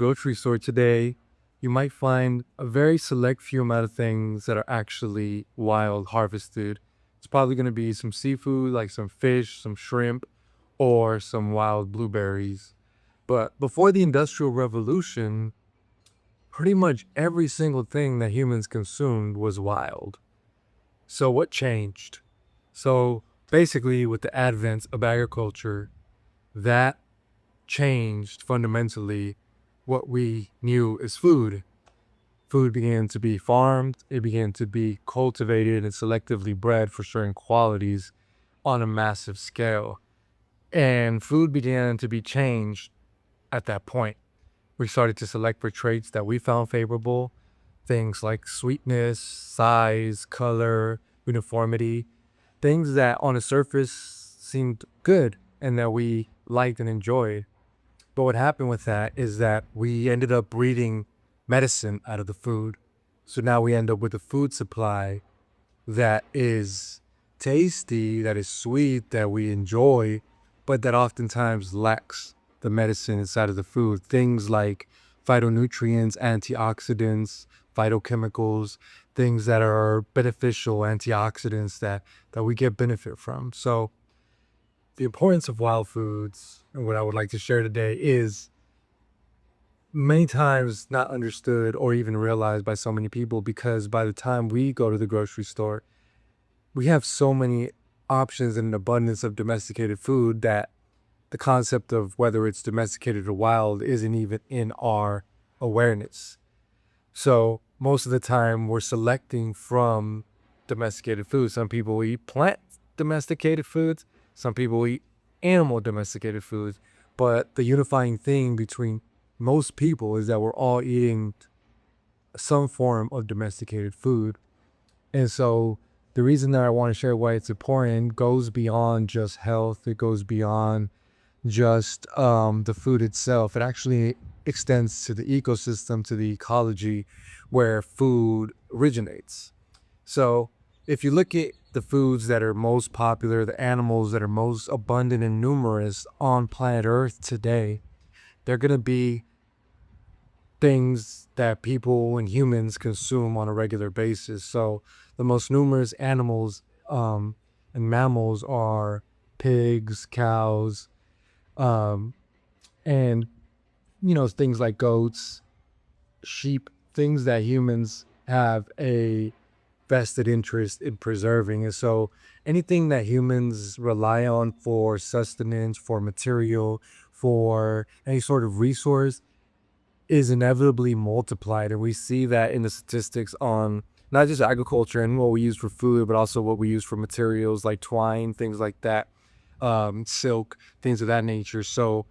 grocery store today, you might find a very select few amount of things that are actually wild harvested. It's probably going to be some seafood, like some fish, some shrimp, or some wild blueberries. But before the Industrial Revolution, pretty much every single thing that humans consumed was wild. So what changed? So basically, with the advent of agriculture, that changed fundamentally what we knew as food. Food began to be farmed, it began to be cultivated and selectively bred for certain qualities on a massive scale. And food began to be changed at that point. We started to select for traits that we found favorable, things like sweetness, size, color, uniformity, things that on the surface seemed good and that we liked and enjoyed. But what happened with that is that we ended up breeding medicine out of the food. So now we end up with a food supply that is tasty, that is sweet, that we enjoy, but that oftentimes lacks the medicine inside of the food. Things like phytonutrients, antioxidants, phytochemicals, things that are beneficial antioxidants that we get benefit from. So the importance of wild foods and what I would like to share today is many times not understood or even realized by so many people, because by the time we go to the grocery store, we have so many options and an abundance of domesticated food that the concept of whether it's domesticated or wild isn't even in our awareness. So most of the time we're selecting from domesticated foods. Some people eat plant domesticated foods, some people eat animal domesticated foods, but the unifying thing between most people is that we're all eating some form of domesticated food. And so the reason that I want to share why it's important goes beyond just health. It goes beyond just the food itself. It actually extends to the ecosystem, to the ecology where food originates. So if you look at the foods that are most popular, the animals that are most abundant and numerous on planet Earth today, they're going to be things that people and humans consume on a regular basis. So the most numerous animals and mammals are pigs, cows, um, and things like goats, sheep, things that humans have a vested interest in preserving. And so anything that humans rely on for sustenance, for material, for any sort of resource is inevitably multiplied. And we see that in the statistics on not just agriculture and what we use for food, but also what we use for materials like twine, things like that, silk, things of that nature. So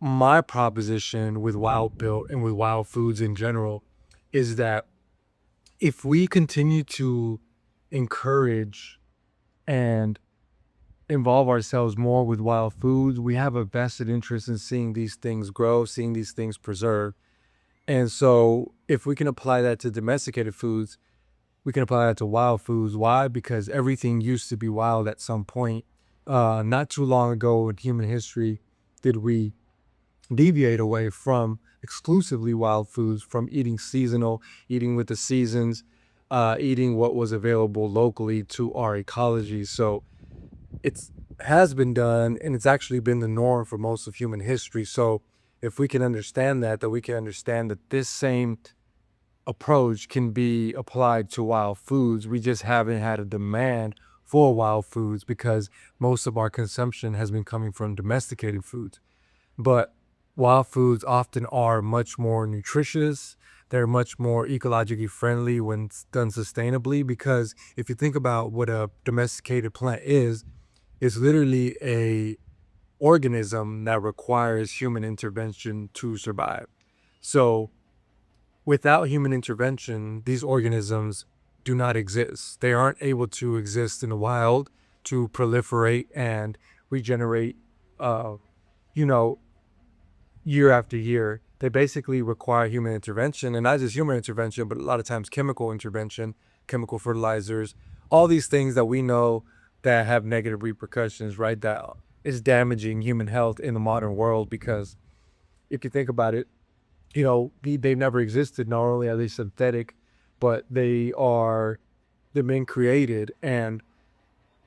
my proposition with wild built and with wild foods in general is that if we continue to encourage and involve ourselves more with wild foods, we have a vested interest in seeing these things grow, seeing these things preserve. And so if we can apply that to domesticated foods, we can apply that to wild foods. Why? Because everything used to be wild at some point. Not too long ago in human history did we deviate away from exclusively wild foods, from eating seasonal, eating with the seasons, eating what was available locally to our ecology. So it has been done, and it's actually been the norm for most of human history. So if we can understand that we can understand that this same approach can be applied to wild foods. We just haven't had a demand for wild foods because most of our consumption has been coming from domesticated foods. But wild foods often are much more nutritious. They're much more ecologically friendly when it's done sustainably, because if you think about what a domesticated plant is, it's literally a organism that requires human intervention to survive. So without human intervention, these organisms do not exist. They aren't able to exist in the wild to proliferate and regenerate, you know, year after year. They basically require human intervention, and not just human intervention, but a lot of times chemical intervention, chemical fertilizers, all these things that we know that have negative repercussions, right? That is damaging human health in the modern world, because if you think about it, they've never existed. Not only are they synthetic, but they've been created, and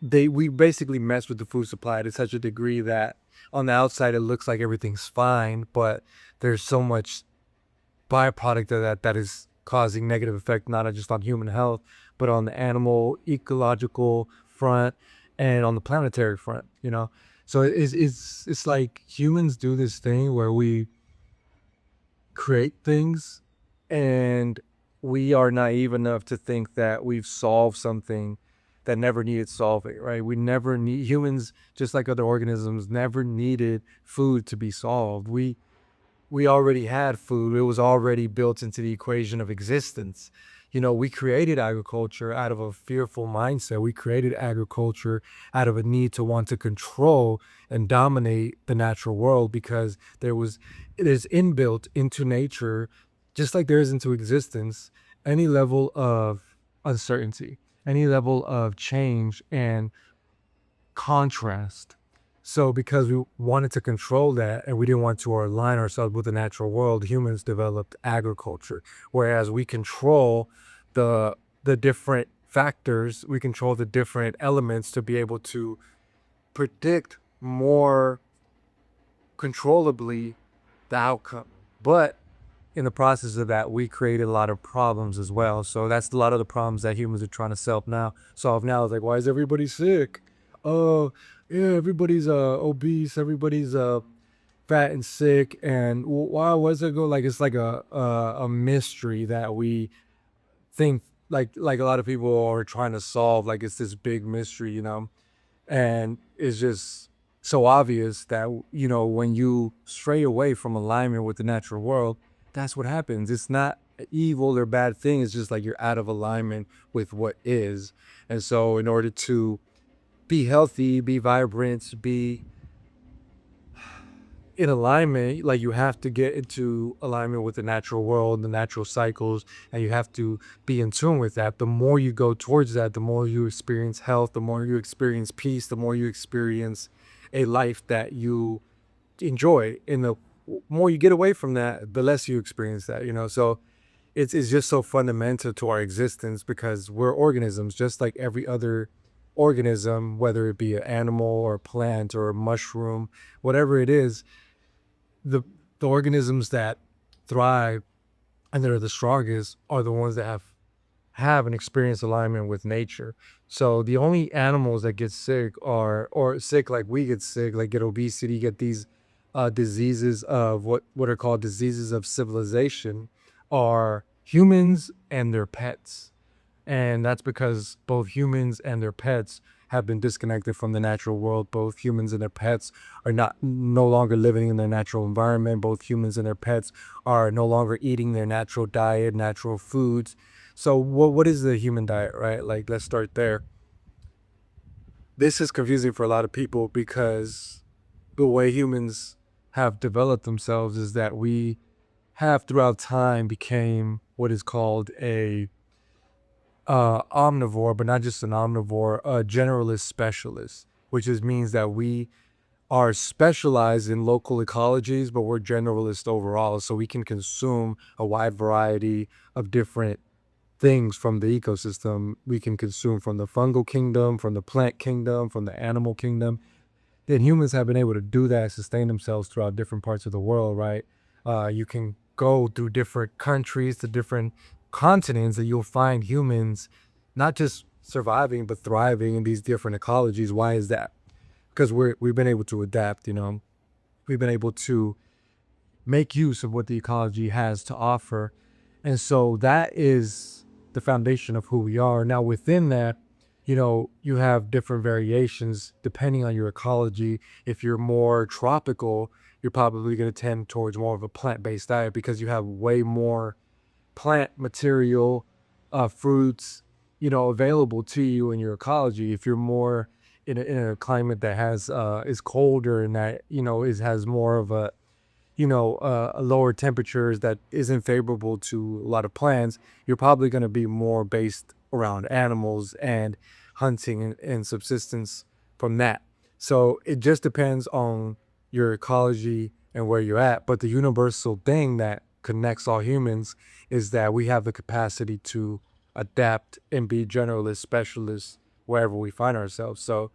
we basically mess with the food supply to such a degree that on the outside it looks like everything's fine, but there's so much byproduct of that is causing negative effect not just on human health, but on the animal ecological front and on the planetary front. So it's like humans do this thing where we create things, and we are naive enough to think that we've solved something that never needed solving, right? We never need humans, just like other organisms, never needed food to be solved. We already had food. It was already built into the equation of existence. We created agriculture out of a fearful mindset. We created agriculture out of a need to want to control and dominate the natural world, because it is inbuilt into nature, just like there is into existence, any level of uncertainty, any level of change and contrast. So because we wanted to control that and we didn't want to align ourselves with the natural world, humans developed agriculture. Whereas we control the different factors, we control the different elements to be able to predict more controllably the outcome. But in the process of that, we created a lot of problems as well. So that's a lot of the problems that humans are trying to solve now. It's like, why is everybody sick? Oh, yeah, everybody's obese, everybody's fat and sick, and why was it go like it's like a mystery that we think like a lot of people are trying to solve, like it's this big mystery. And it's just so obvious that when you stray away from alignment with the natural world, that's what happens. It's not evil or bad thing, it's just like you're out of alignment with what is. And so in order to be healthy, be vibrant, be in alignment, like you have to get into alignment with the natural world, the natural cycles, and you have to be in tune with that. The more you go towards that, the more you experience health, the more you experience peace, the more you experience a life that you enjoy. And the more you get away from that, the less you experience that. So it's just so fundamental to our existence, because we're organisms just like every other organism, whether it be an animal or a plant or a mushroom, whatever it is. The organisms that thrive and that are the strongest are the ones that have an experience alignment with nature. So the only animals that get sick or sick like we get sick, like get obesity, get these diseases of what are called diseases of civilization, are humans and their pets. And that's because both humans and their pets have been disconnected from the natural world. Both humans and their pets are no longer living in their natural environment. Both humans and their pets are no longer eating their natural diet, natural foods. So what is the human diet, right? Like, let's start there. This is confusing for a lot of people, because the way humans have developed themselves is that we have throughout time became what is called a omnivore, but not just an omnivore, a generalist specialist, which means that we are specialized in local ecologies, but we're generalist overall. So we can consume a wide variety of different things from the ecosystem. We can consume from the fungal kingdom, from the plant kingdom, from the animal kingdom. Then humans have been able to do that, sustain themselves throughout different parts of the world, right? You can go through different countries to different continents, and you'll find humans not just surviving but thriving in these different ecologies. Why is that? Because we've been able to adapt. We've been able to make use of what the ecology has to offer. And so that is the foundation of who we are. Now, within that, you have different variations depending on your ecology. If you're more tropical, you're probably going to tend towards more of a plant-based diet, because you have way more plant material, fruits, available to you in your ecology. If you're more in a climate that is colder, and that has more of a lower temperatures that isn't favorable to a lot of plants, you're probably going to be more based around animals and hunting and subsistence from that. So it just depends on your ecology and where you're at. But the universal thing that connects all humans is that we have the capacity to adapt and be generalists, specialists wherever we find ourselves. So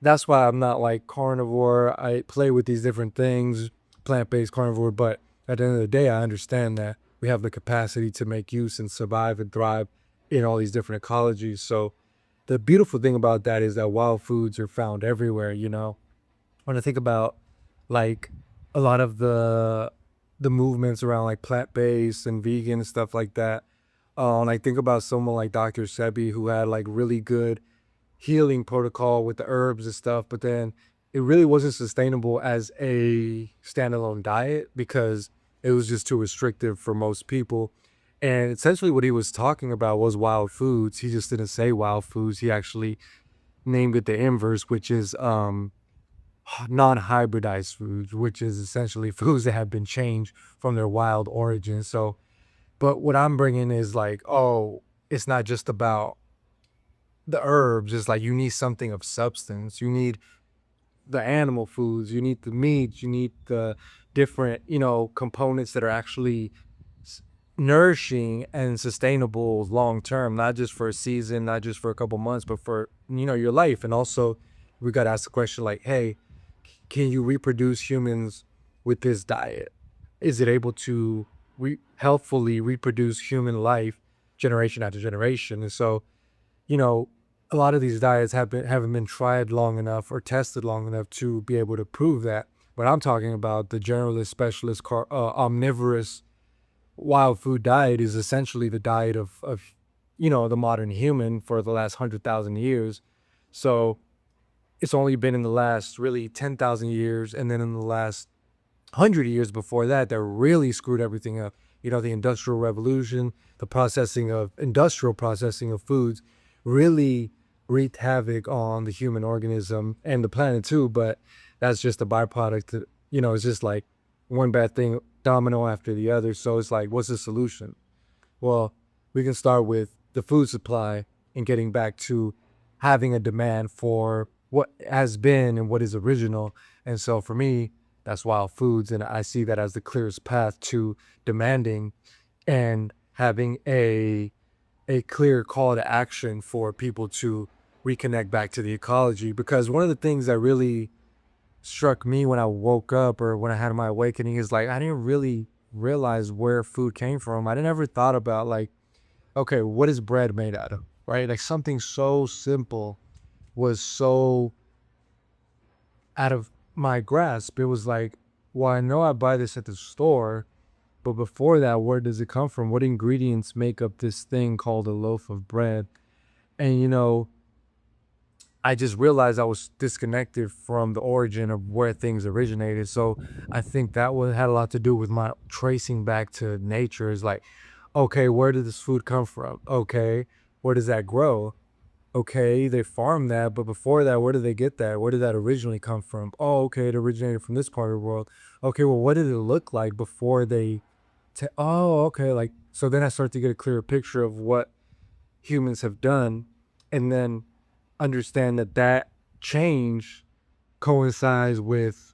that's why I'm not like carnivore. I play with these different things, plant-based carnivore, but at the end of the day, I understand that we have the capacity to make use and survive and thrive in all these different ecologies. So the beautiful thing about that is that wild foods are found everywhere, you know. When I think about like a lot of the movements around like plant-based and vegan and stuff like that, and I think about someone like Dr. Sebi who had like really good healing protocol with the herbs and stuff, but then it really wasn't sustainable as a standalone diet because it was just too restrictive for most people. And essentially what he was talking about was wild foods. He just didn't say wild foods. He actually named it the inverse, which is non-hybridized foods, which is essentially foods that have been changed from their wild origin. So, but what I'm bringing is like, oh, it's not just about the herbs. It's like you need something of substance. You need the animal foods, you need the meat, you need the different, you know, components that are actually s- nourishing and sustainable long term, not just for a season, not just for a couple months, but for, you know, your life. And also, we got to ask the question like, hey, can you reproduce humans with this diet? Is it able to healthfully reproduce human life generation after generation? And so, you know, a lot of these diets haven't been tried long enough or tested long enough to be able to prove that. But I'm talking about the generalist, specialist, omnivorous wild food diet is essentially the diet of you know, the modern human for the last 100,000 years. So it's only been in the last really 10,000 years, and then in the last 100 years before that, that really screwed everything up. You know, the Industrial Revolution, the processing of industrial processing of foods really wreaked havoc on the human organism and the planet too. But that's just a byproduct. You know, it's just like one bad thing, domino after the other. So it's like, what's the solution? Well, we can start with the food supply and getting back to having a demand for what has been and what is original. And so for me, that's wild foods. And I see that as the clearest path to demanding and having a clear call to action for people to reconnect back to the ecology. Because one of the things that really struck me when I woke up or when I had my awakening is like I didn't really realize where food came from. I didn't ever thought about like, okay, what is bread made out of? Right? Like something so simple was so out of my grasp. It was like, well, I know I buy this at the store, but before that, where does it come from? What ingredients make up this thing called a loaf of bread? And you know, I just realized I was disconnected from the origin of where things originated. So I think that had a lot to do with my tracing back to nature. Is like, okay, where did this food come from? Okay, where does that grow? Okay, they farm that, but before that, where did they get that? Where did that originally come from? Oh, okay, it originated from this part of the world. Okay, well, what did it look like before they? Oh, okay, like so. Then I start to get a clearer picture of what humans have done, and then understand that that change coincides with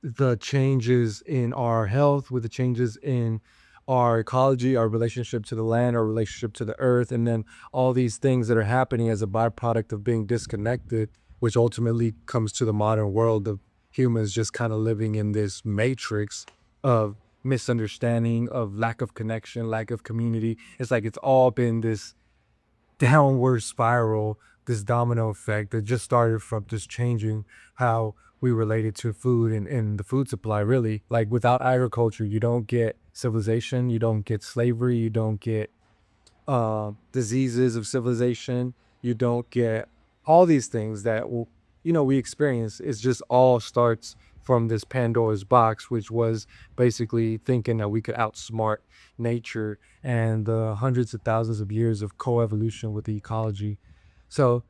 the changes in our health, with the changes in our ecology, our relationship to the land, our relationship to the earth, and then all these things that are happening as a byproduct of being disconnected, which ultimately comes to the modern world of humans just kind of living in this matrix of misunderstanding, of lack of connection, lack of community. It's like it's all been this downward spiral, this domino effect that just started from just changing how we related to food and the food supply, really. Like without agriculture, you don't get civilization, you don't get slavery, you don't get diseases of civilization, you don't get all these things that will, you know, we experience. It's just all starts from this Pandora's box, which was basically thinking that we could outsmart nature and the hundreds of thousands of years of coevolution with the ecology. So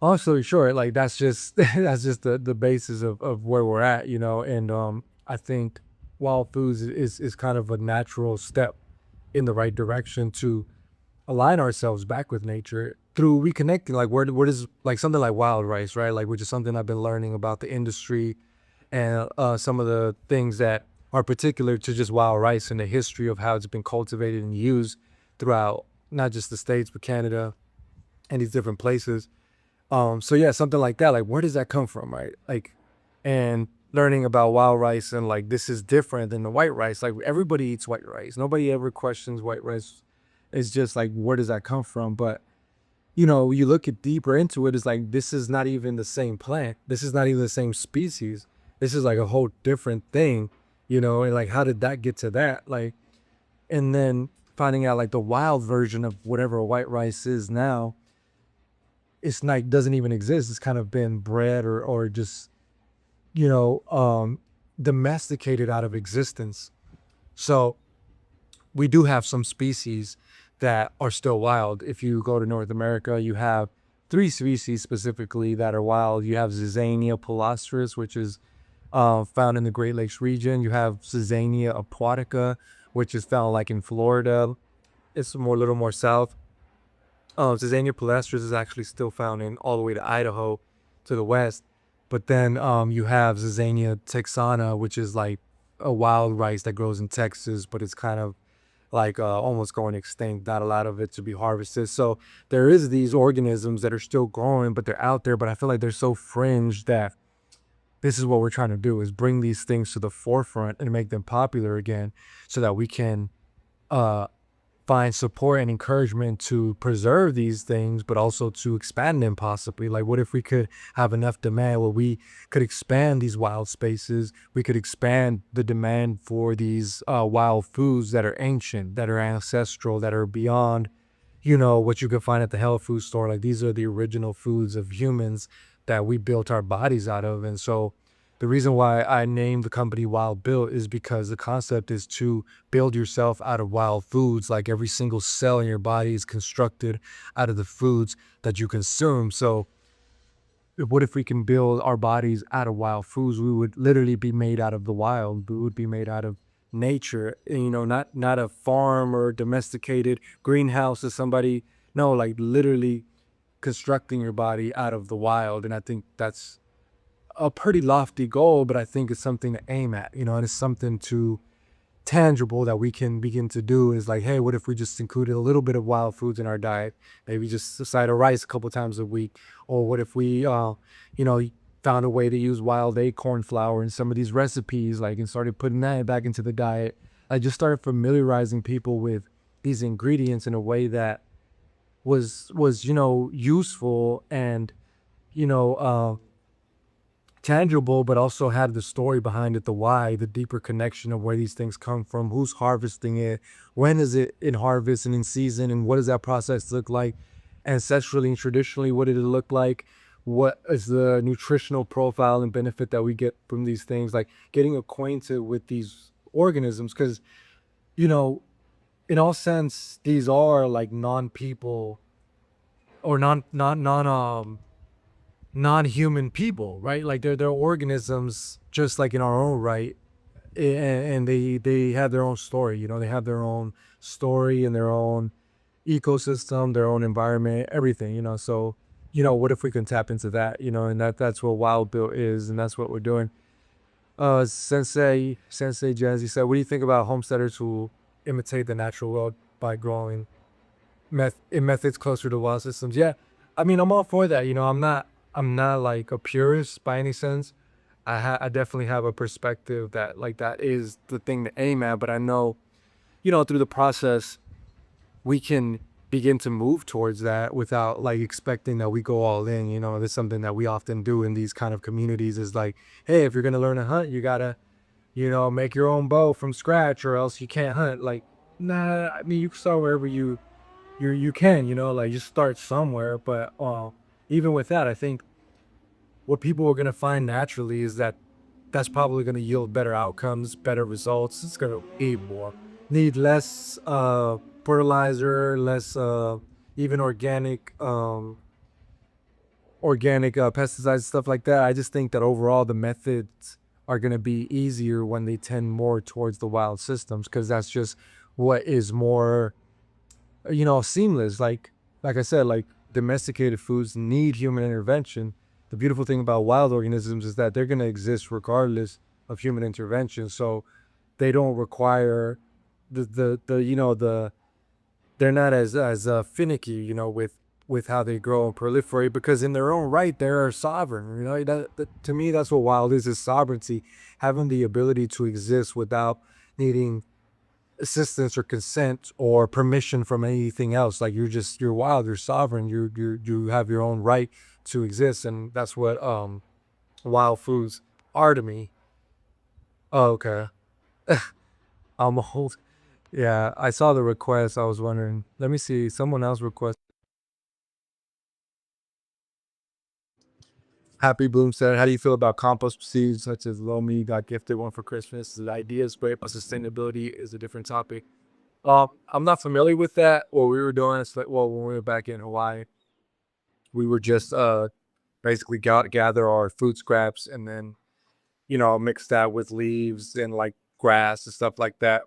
long story short, like that's just that's just the basis of where we're at, you know. And I think wild foods is kind of a natural step in the right direction to align ourselves back with nature through reconnecting. Like where does like something like wild rice, right? Like which is something I've been learning about the industry and some of the things that are particular to just wild rice and the history of how it's been cultivated and used throughout not just the States, but Canada and these different places. So yeah, something like that. Like, where does that come from, right? Like, and learning about wild rice and like this is different than the white rice. Like everybody eats white rice. Nobody ever questions white rice. It's just like, where does that come from? But you look at deeper into it, it's like this is not even the same plant. This is not even the same species. This is like a whole different thing, and like how did that get to that? Like, and then finding out like the wild version of whatever white rice is now, it's like doesn't even exist. It's kind of been bred or just, you know, um domesticated out of existence. So we do have some species that are still wild. If you go to North America, you have three species specifically that are wild. You have Zizania palustris, which is found in the Great Lakes region. You have Zizania aquatica, which is found like in Florida. It's a little more south. Zizania palustris is actually still found in all the way to Idaho, to the west. But then you have Zizania texana, which is like a wild rice that grows in Texas, but it's kind of like almost going extinct. Not a lot of it to be harvested. So there is these organisms that are still growing, but they're out there. But I feel like they're so fringe that this is what we're trying to do: is bring these things to the forefront and make them popular again, so that we can uh, find support and encouragement to preserve these things, but also to expand them possibly. Like, what if we could have enough demand where we could expand these wild spaces? We could expand the demand for these wild foods that are ancient, that are ancestral, that are beyond, what you could find at the health food store. Like, these are the original foods of humans that we built our bodies out of. And so the reason why I named the company Wild Built is because the concept is to build yourself out of wild foods. Like every single cell in your body is constructed out of the foods that you consume. So what if we can build our bodies out of wild foods? We would literally be made out of the wild. We would be made out of nature, not a farm or domesticated greenhouse or somebody. No, like literally constructing your body out of the wild. And I think that's a pretty lofty goal, but I think it's something to aim at, and it's something to tangible that we can begin to do. Is like, hey, what if we just included a little bit of wild foods in our diet? Maybe just a side of rice a couple times a week. Or what if we, found a way to use wild acorn flour in some of these recipes, like, and started putting that back into the diet. I just started familiarizing people with these ingredients in a way that was useful and, you know, uh, tangible, but also had the story behind it, the why, the deeper connection of where these things come from, who's harvesting it, when is it in harvest and in season, and what does that process look like ancestrally and traditionally? What did it look like? What is the nutritional profile and benefit that we get from these things? Like getting acquainted with these organisms, because you know, in all sense, these are like non-people or non-human people, right? Like they're organisms just like in our own right, and they have their own story. They have their own story and their own ecosystem, their own environment, everything. So what if we can tap into that? And that's what Wild Built is, and that's what we're doing. Sensei Jazzy said, what do you think about homesteaders who imitate the natural world by growing in methods closer to wild systems? Yeah, I mean, I'm all for that. I'm not like a purist by any sense. I definitely have a perspective that like that is the thing to aim at, but I know, through the process we can begin to move towards that without like expecting that we go all in. There's something that we often do in these kind of communities is like, hey, if you're going to learn to hunt, you got to, make your own bow from scratch or else you can't hunt. Like, nah, I mean, you can start wherever you can, like just start somewhere. But even with that, I think what people are going to find naturally is that that's probably going to yield better outcomes, better results. It's going to need less fertilizer, less even organic pesticides, stuff like that. I just think that overall the methods are going to be easier when they tend more towards the wild systems, because that's just what is more, seamless. Like I said, like domesticated foods need human intervention. the beautiful thing about wild organisms is that they're going to exist regardless of human intervention. So they don't require the they're not as finicky, with how they grow and proliferate, because in their own right they're sovereign. That to me, that's what wild is sovereignty, having the ability to exist without needing assistance or consent or permission from anything else. Like you're wild, you're sovereign, you have your own right to exist, and that's what wild foods are to me. Oh, okay. I'm old. Yeah, I saw the request. I was wondering. Let me see. Someone else request. Happy Bloom said, "How do you feel about compost seeds such as loamy? Got gifted one for Christmas. The idea is great, but sustainability is a different topic." I'm not familiar with that. What we were doing is like, well, when we were back in Hawaii, we were just basically gather our food scraps and then mix that with leaves and like grass and stuff like that.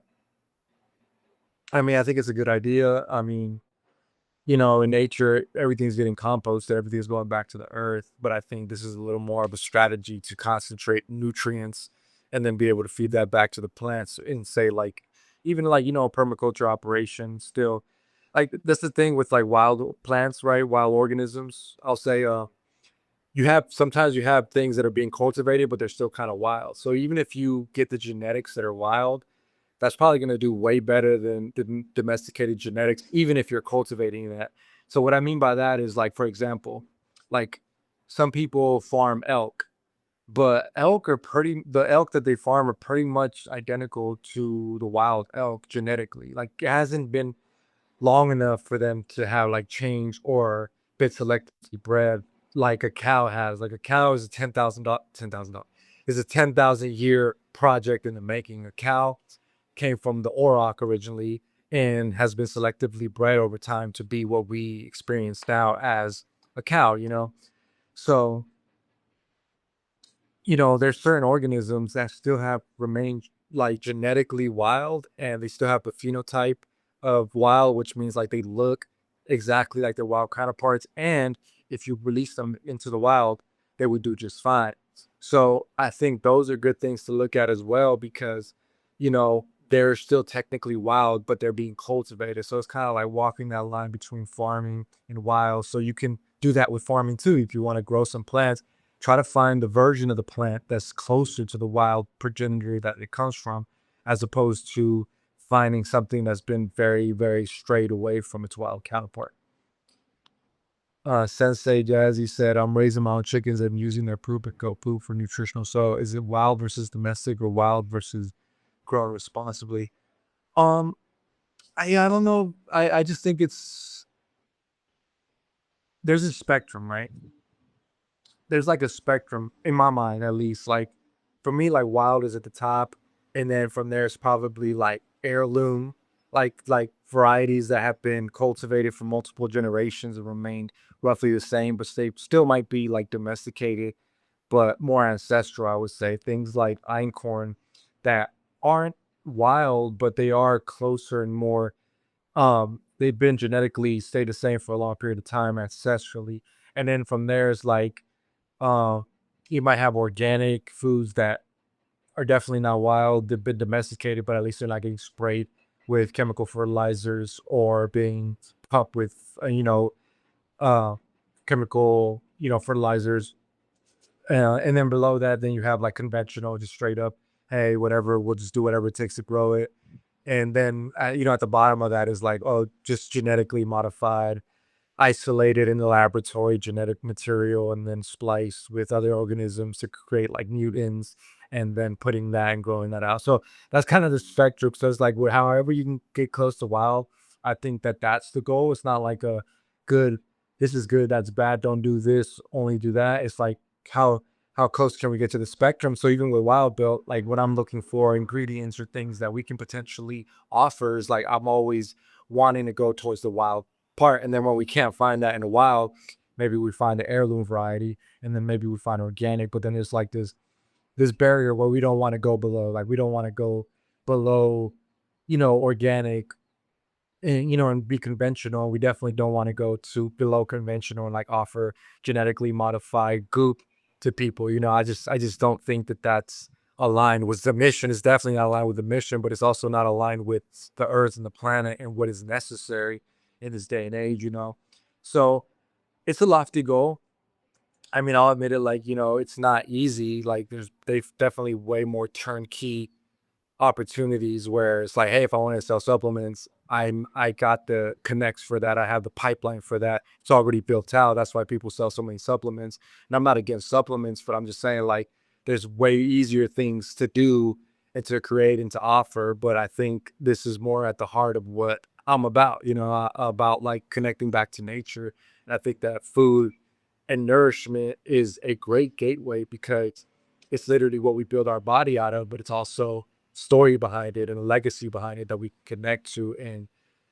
I mean, I think it's a good idea. I mean, in nature, everything's getting composted, everything's going back to the earth. But I think this is a little more of a strategy to concentrate nutrients and then be able to feed that back to the plants and say, like, even like, permaculture operations still. Like, that's the thing with like wild plants, right? Wild organisms. I'll say, sometimes you have things that are being cultivated, but they're still kind of wild. So even if you get the genetics that are wild, that's probably going to do way better than the domesticated genetics, even if you're cultivating that. So what I mean by that is, like, for example, like some people farm elk, but the elk that they farm are pretty much identical to the wild elk genetically. Like it hasn't been long enough for them to have like change or been selectively bred like a cow has. Like a cow is a $10,000 is a 10,000 year project in the making. A cow came from the auroch originally and has been selectively bred over time to be what we experience now as a cow. So there's certain organisms that still have remained like genetically wild, and they still have the phenotype of wild, which means like they look exactly like their wild counterparts. And if you release them into the wild, they would do just fine. So I think those are good things to look at as well, because they're still technically wild, but they're being cultivated. So it's kind of like walking that line between farming and wild. So you can do that with farming too. If you want to grow some plants, try to find the version of the plant that's closer to the wild progenitor that it comes from, as opposed to finding something that's been very, very strayed away from its wild counterpart. Sensei Jazzy said, "I'm raising my own chickens and using their poop and goat poop for nutritional." So is it wild versus domestic, or wild versus grown responsibly? Um, I don't know. I just think there's a spectrum, right? There's like a spectrum in my mind, at least. Like for me, like wild is at the top, and then from there it's probably like heirloom, like varieties that have been cultivated for multiple generations and remained roughly the same, but they still might be like domesticated, but more ancestral. I would say things like einkorn that aren't wild, but they are closer and more. They've been genetically stay the same for a long period of time ancestrally, and then from there is like uh, you might have organic foods that are definitely not wild. They've been domesticated, but at least they're not getting sprayed with chemical fertilizers or being pumped with, uh, chemical, fertilizers. And then below that, then you have like conventional, just straight up, hey, whatever, we'll just do whatever it takes to grow it. And then, at the bottom of that is like, oh, just genetically modified, isolated in the laboratory genetic material, and then spliced with other organisms to create like mutants, and then putting that and growing that out. So that's kind of the spectrum. So it's like however you can get close to wild, I think that that's the goal. It's not like a good, this is good, that's bad, don't do this, only do that. It's like how how close can we get to the spectrum? So even with wild built, like what I'm looking for ingredients or things that we can potentially offer is like I'm always wanting to go towards the wild part. And then when we can't find that in the wild, maybe we find the heirloom variety, and then maybe we find organic. But then there's like this barrier where we don't want to go below. Like we don't want to go below, organic and and be conventional. We definitely don't want to go to below conventional and like offer genetically modified goop to people. I just don't think that that's aligned with the mission. Is definitely not aligned with the mission, but it's also not aligned with the earth and the planet and what is necessary in this day and age. So it's a lofty goal. I mean, I'll admit it. Like, it's not easy. Like, they've definitely way more turnkey opportunities where it's like, hey, if I want to sell supplements, I got the connects for that. I have the pipeline for that. It's already built out. That's why people sell so many supplements. And I'm not against supplements, but I'm just saying like there's way easier things to do and to create and to offer. But I think this is more at the heart of what I'm about, about like connecting back to nature. And I think that food and nourishment is a great gateway because it's literally what we build our body out of, but it's also story behind it and a legacy behind it that we connect to and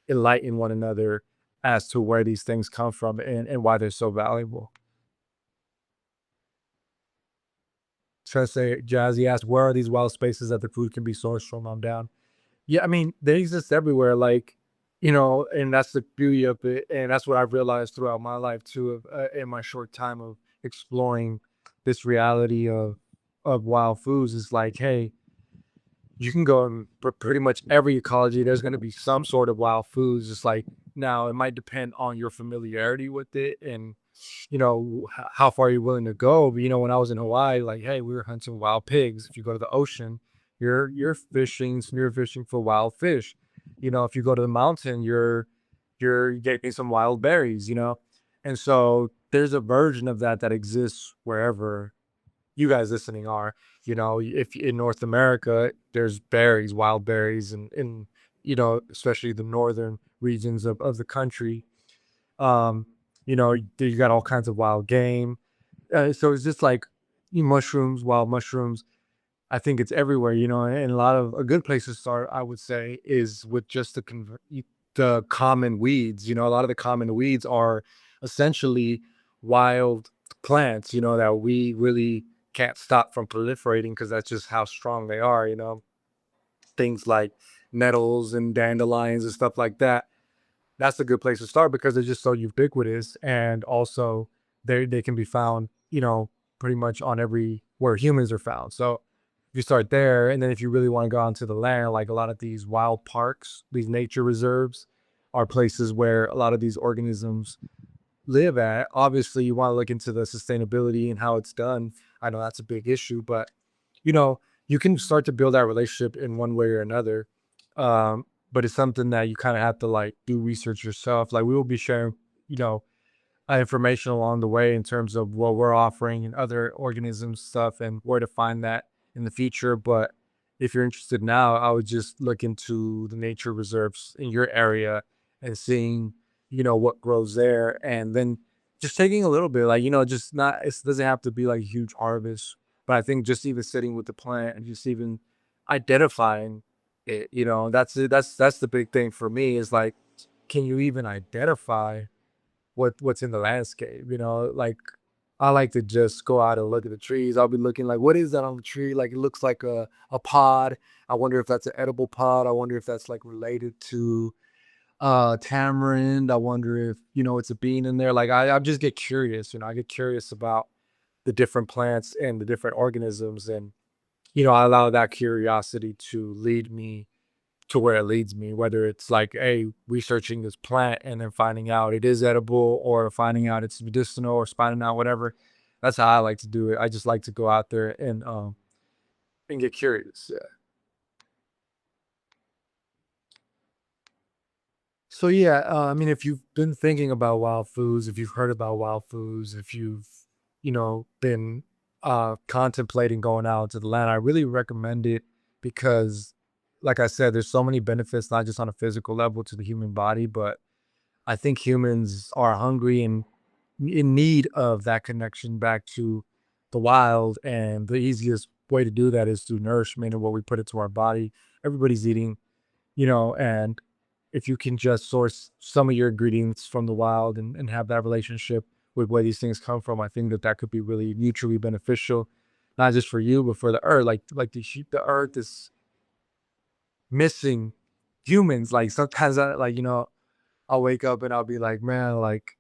enlighten one another as to where these things come from and why they're so valuable. Try to say, Jazzy asked, where are these wild spaces that the food can be sourced from? I'm down. Yeah, I mean, they exist everywhere. Like, and that's the beauty of it. And that's what I've realized throughout my life too, in my short time of exploring this reality of wild foods. Is like, hey, you can go in pretty much every ecology. There's going to be some sort of wild foods. Just like now, it might depend on your familiarity with it and how far you're willing to go. But when I was in Hawaii, like, hey, we were hunting wild pigs. If you go to the ocean, you're fishing for wild fish. If you go to the mountain, you're getting some wild berries. And so there's a version of that that exists wherever you guys listening are. If in North America, there's berries, wild berries, and especially the northern regions of the country. Um, you got all kinds of wild game. So it's just like mushrooms, wild mushrooms. I think it's everywhere, and a good place to start, I would say, is with just the common weeds. A lot of the common weeds are essentially wild plants, that we really can't stop from proliferating because that's just how strong they are. Things like nettles and dandelions and stuff like that. That's a good place to start because they're just so ubiquitous, and also they can be found, pretty much on every where humans are found. So if you start there, and then if you really want to go onto the land, like a lot of these wild parks, these nature reserves, are places where a lot of these organisms live at. Obviously, you want to look into the sustainability and how it's done. I know that's a big issue, but you know, you can start to build that relationship in one way or another. But it's something that you kind of have to like do research yourself. Like we will be sharing, you know, information along the way in terms of what we're offering and other organisms stuff and where to find that in the future. But if you're interested now, I would just look into the nature reserves in your area and seeing, what grows there. And then just taking a little bit, like, just not, it doesn't have to be like a huge harvest, but I think just even sitting with the plant and just even identifying it, that's it. That's the big thing for me is like, can you even identify what's in the landscape, like I like to just go out and look at the trees. I'll be looking like, what is that on the tree? Like it looks like a pod. I wonder if that's an edible pod. I wonder if that's like related to tamarind. I wonder if, it's a bean in there. Like I just get curious, I get curious about the different plants and the different organisms. And, I allow that curiosity to lead me to where it leads me, whether it's like, hey, researching this plant and then finding out it is edible or finding out it's medicinal or finding out whatever. That's how I like to do it. I just like to go out there and get curious. Yeah. So yeah, I mean, if you've been thinking about wild foods, if you've heard about wild foods, if you've, been contemplating going out to the land, I really recommend it because, like I said, there's so many benefits, not just on a physical level to the human body, but I think humans are hungry and in need of that connection back to the wild. And the easiest way to do that is through nourishment and what we put into our body. Everybody's eating, and if you can just source some of your ingredients from the wild and have that relationship with where these things come from, I think that could be really mutually beneficial, not just for you, but for the earth. Like the earth is missing humans, like sometimes I'll wake up and I'll be like, man, like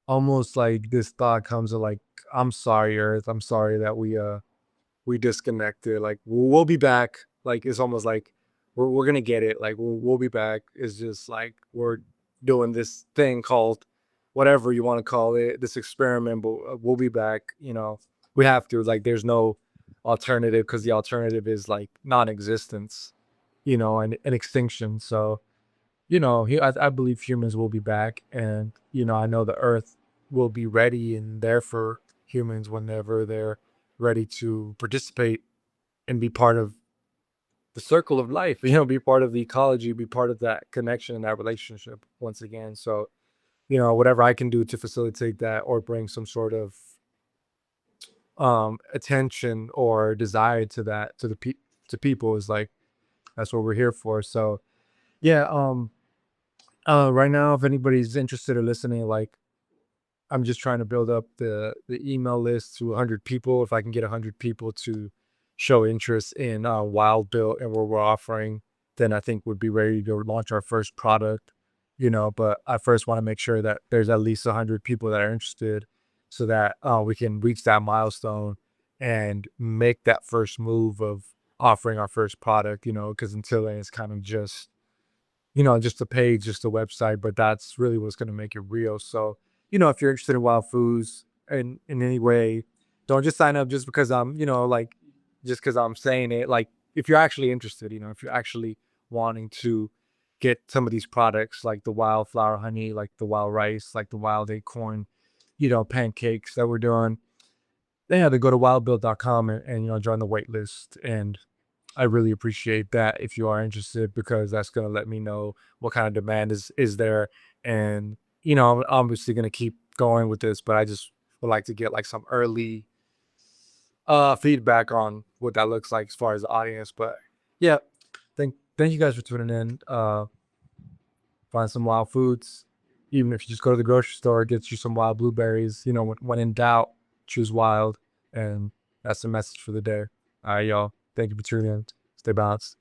almost like this thought comes of like, I'm sorry, Earth. I'm sorry that we disconnected. Like we'll be back. Like it's almost like we're gonna get it. Like we'll be back. It's just like we're doing this thing called whatever you want to call it, this experiment, but we'll be back. We have to. Like there's no alternative because the alternative is like non-existence, and extinction. So I believe humans will be back, and I know the Earth will be ready and there for humans whenever they're ready to participate and be part of the circle of life. Be part of the ecology, be part of that connection and that relationship once again. So whatever I can do to facilitate that or bring some sort of attention or desire to that to people is like that's what we're here for. So yeah, right now, if anybody's interested or listening, like I'm just trying to build up the email list to 100 people. If I can get 100 people to show interest in Wild Built and what we're offering, then I think we'd be ready to launch our first product. But I first want to make sure that there's at least 100 people that are interested, so that we can reach that milestone and make that first move of offering our first product. Because until then, it's kind of just a page, just a website, but that's really what's going to make it real. So, if you're interested in wild foods in any way, don't just sign up just because just because I'm saying it. Like, if you're actually interested, if you're actually wanting to get some of these products, like the wildflower honey, like the wild rice, like the wild acorn, pancakes that we're doing, then you have to go to wildbuild.com and join the wait list. And I really appreciate that if you are interested, because that's going to let me know what kind of demand is there. And I'm obviously going to keep going with this, but I just would like to get like some early feedback on what that looks like as far as the audience. But yeah, thank you guys for tuning in. Find some wild foods, even if you just go to the grocery store, get you some wild blueberries. When in doubt, choose wild. And that's the message for the day. All right, y'all, thank you for tuning in. Stay balanced.